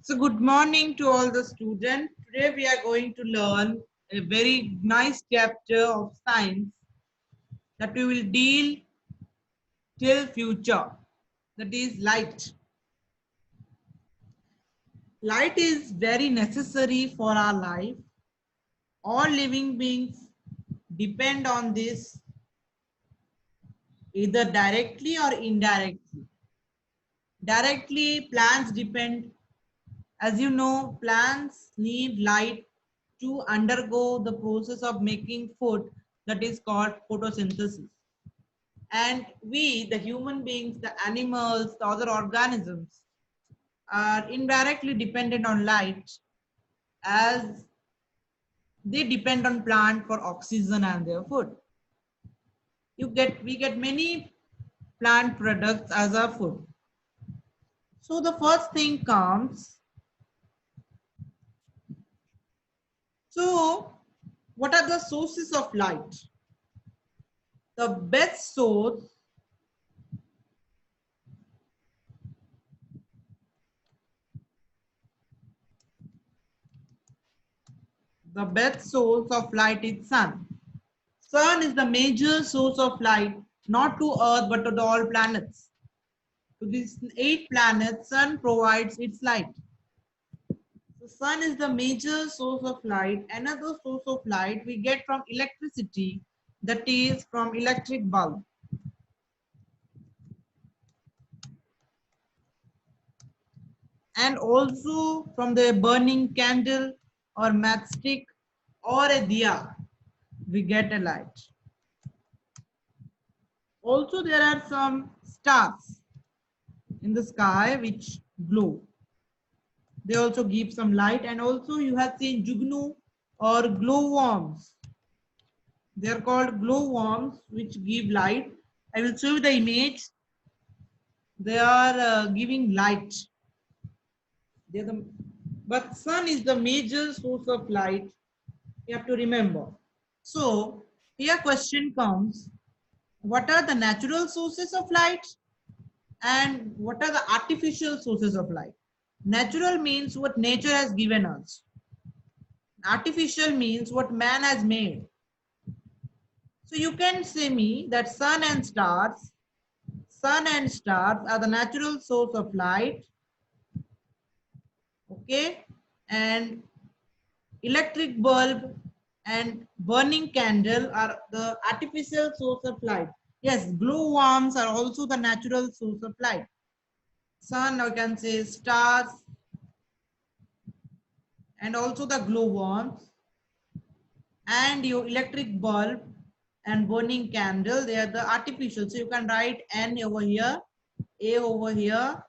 So good morning to all the students. Today we are going to learn a very nice chapter of science that we will deal till future. That is light. Light is very necessary for our life. All living beings depend on this either directly or indirectly. Directly, plants depend. As you know, plants need light to undergo the process of making food that is called photosynthesis. And we, the human beings, the animals, the other organisms, are indirectly dependent on light as they depend on plant for oxygen and their food. We get many plant products as our food. So the first thing comes. So what are the sources of light? The best source of light is sun. Sun is the major source of light, not to Earth but to all planets. To these 8 planets, sun provides its light. The sun is the major source of light. Another source of light we get from electricity, that is from electric bulb. And also from the burning candle or matchstick or a diya, we get a light. Also, there are some stars in the sky which glow. They also give some light, and also you have seen jugnu or glowworms. They are called glowworms which give light. I will show you the image. They are giving light. But sun is the major source of light. You have to remember. So here question comes: what are the natural sources of light? And what are the artificial sources of light? Natural means what nature has given us. Artificial means what man has made. So you can say me that sun and stars are the natural source of light. Okay. And electric bulb and burning candle are the artificial source of light. Yes, glowworms are also the natural source of light. Sun, I can say stars, and also the glowworms, and your electric bulb and burning candle, they are the artificial. So you can write N over here, A over here.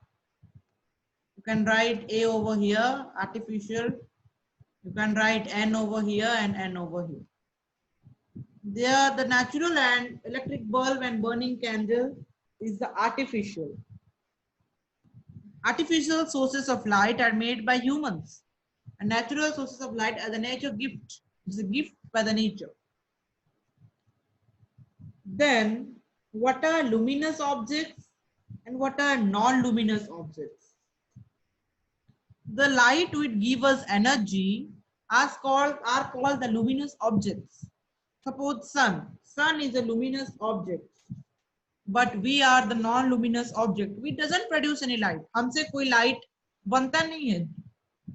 You can write A over here, artificial. You can write N over here and N over here. They are the natural, and electric bulb and burning candle is the artificial. Artificial sources of light are made by humans. And natural sources of light are the nature gift. It's a gift by the nature. Then, what are luminous objects and what are non-luminous objects? The light which give us energy are called the luminous objects. Suppose sun. Sun is a luminous object, but we are the non-luminous object. We doesn't produce any light. हमसे कोई light बनता नहीं है.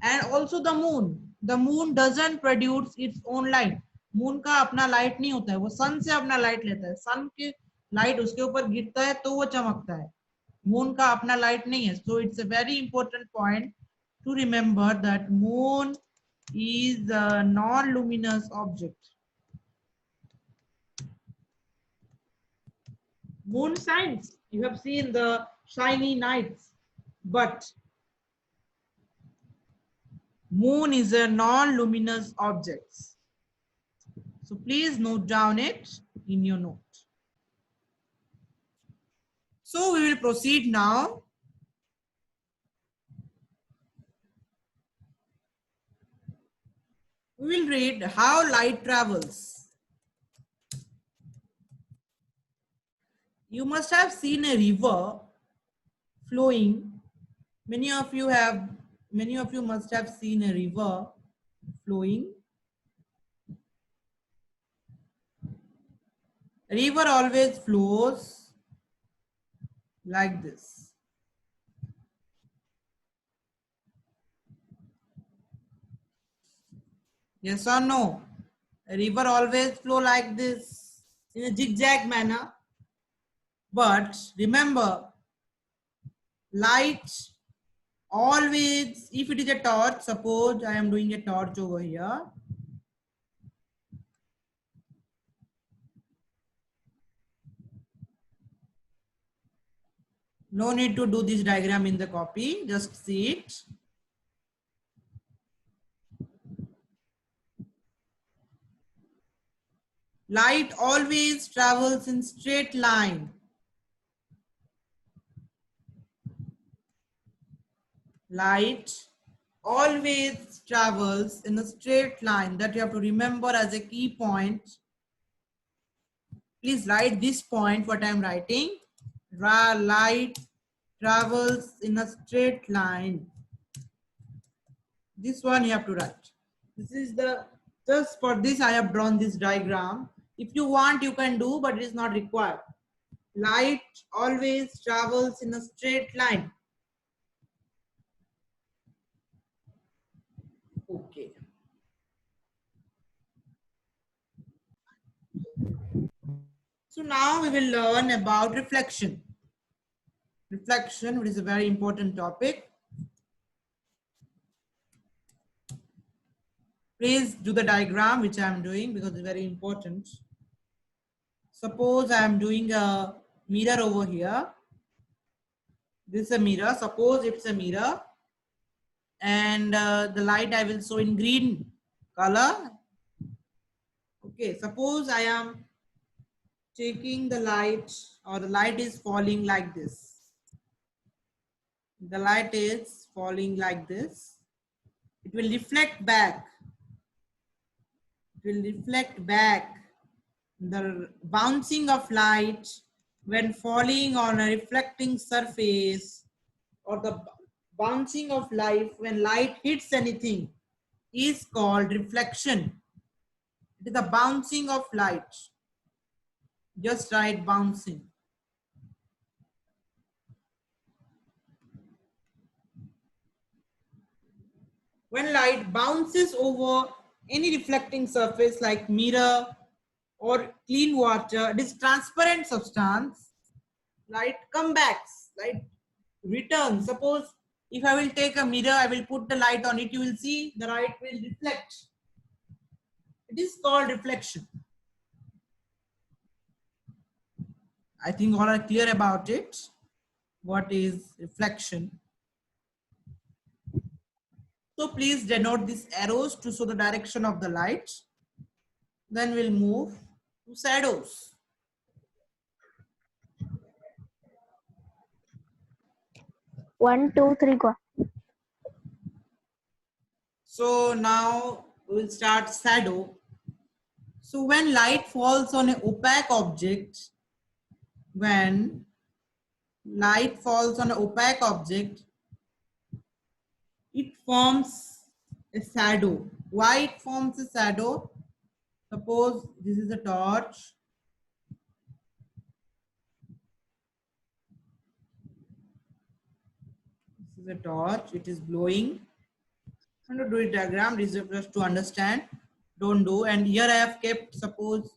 And also the moon. The moon doesn't produce its own light. Moon का अपना light नहीं होता है, वो सन से अपना लाइट लेता है. सन के लाइट उसके ऊपर गिरता है तो वो चमकता है. मून का अपना लाइट नहीं है. So it's a very important point to remember that moon is a non-luminous object. Moon shines. You have seen the shiny nights, but moon is a non-luminous object. So please note down it in your note. So we will proceed now. We will read how light travels. You must have seen a river flowing. Many of you have many of you must have seen a river flowing. River always flows like this. Yes or no? A river always flow like this in a zigzag manner. But remember, light always, if it is a torch, suppose I am doing a torch over here. No need to do this diagram in the copy, just see it. Light always travels in straight line. Light always travels in a straight line. That you have to remember as a key point. Please write this point, what I am writing. Light travels in a straight line. This one you have to write. This is the, just for this I have drawn this diagram. If you want, you can do, but it is not required. Light always travels in a straight line. Okay. So now we will learn about reflection. Reflection, which is a very important topic. Please do the diagram which I am doing because it's very important. Suppose I am doing a mirror over here. This is a mirror. Suppose it's a mirror and the light I will show in green color. Okay, suppose I am taking the light, or the light is falling like this. The light is falling like this. It will reflect back. It will reflect back. The bouncing of light when falling on a reflecting surface, or the bouncing of light when light hits anything, is called reflection. It is the bouncing of light. Just write bouncing. When light bounces over any reflecting surface like mirror or clean water, it is transparent substance, light comes back, light returns. Suppose if I will take a mirror, I will put the light on it, you will see the light will reflect. It is called reflection. I think all are clear about it. What is reflection? So please denote these arrows to show the direction of the light. Then we'll move to shadows. One, two, three, go. So now we will start shadow. So when light falls on an opaque object, when light falls on an opaque object, it forms a shadow. Why it forms a shadow? Suppose this is a torch. This is a torch. It is glowing. I'm going to do a diagram. This is just to understand. Don't do. And here I have kept, suppose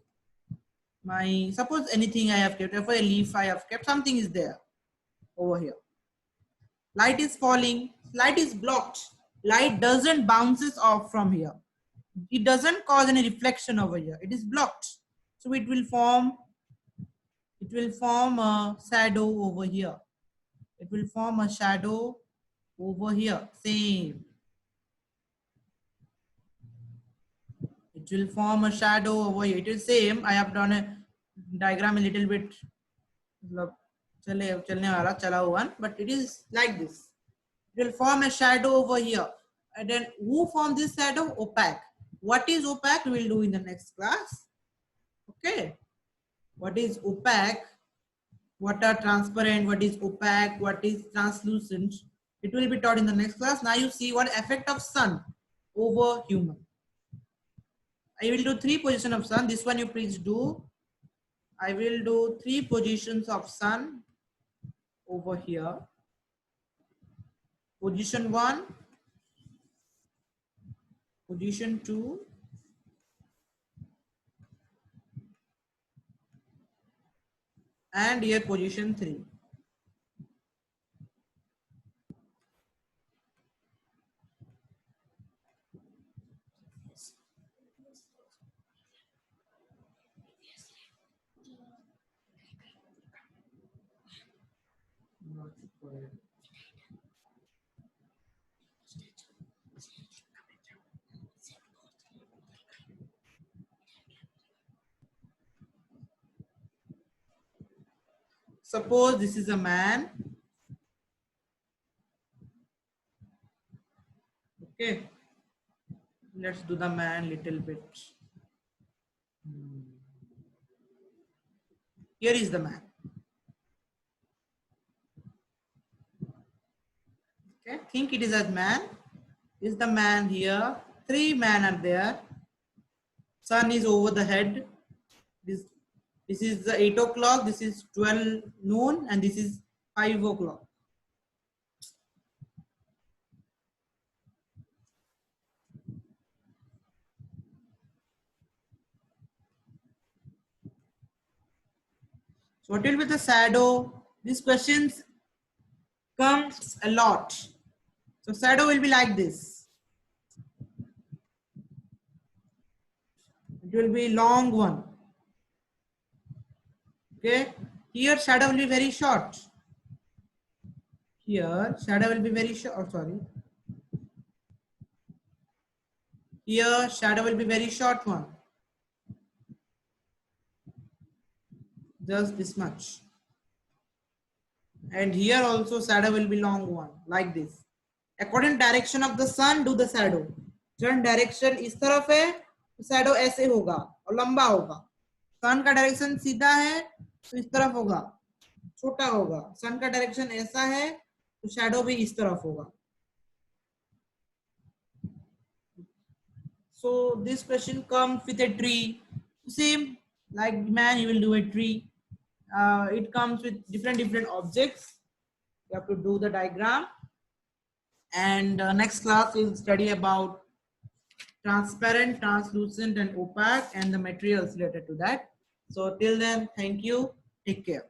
anything I have kept. For a leaf I have kept, something is there over here. Light is falling. Light is blocked. Light doesn't bounces off from here. It doesn't cause any reflection over here. It is blocked. So it will form a shadow over here. It will form a shadow over here. Same. It will form a shadow over here. It is same. I have done a diagram a little bit, but it is like this. It will form a shadow over here. And then who forms this shadow? Opaque. What is opaque? We will do in the next class. Okay. What is opaque? What are transparent? What is opaque? What is translucent? It will be taught in the next class. Now you see what effect of sun over human. I will do 3 positions of sun. This one you please do. I will do 3 positions of sun over here. Position 1, position 2, and here position 3. Suppose this is a man. Okay. Let's do the man little bit. Here is the man. Okay. Think it is a man. Is the man here? 3 men are there. Sun is over the head. This is the 8 o'clock. This is 12 noon, and this is 5 o'clock. So what will be the shadow? These questions comes a lot. So shadow will be like this. It will be long one. Okay. Here shadow will be very short. Here shadow will be very short. Oh, sorry. Here shadow will be very short one. Just this much. And here also shadow will be long one, like this. According direction of the sun, do the shadow. जब direction इस तरफ है तो shadow ऐसे होगा और लंबा होगा. सन का डायरेक्शन सीधा है तो इस तरफ होगा, छोटा होगा. सन का डायरेक्शन ऐसा है तो शैडो भी इस तरफ होगा. So this question comes with a tree. Same like man, you will do a tree. It comes with different objects. You have to do the diagram. And next class we'll study about transparent, translucent, and opaque, and the materials related to that. So till then, thank you. Take care.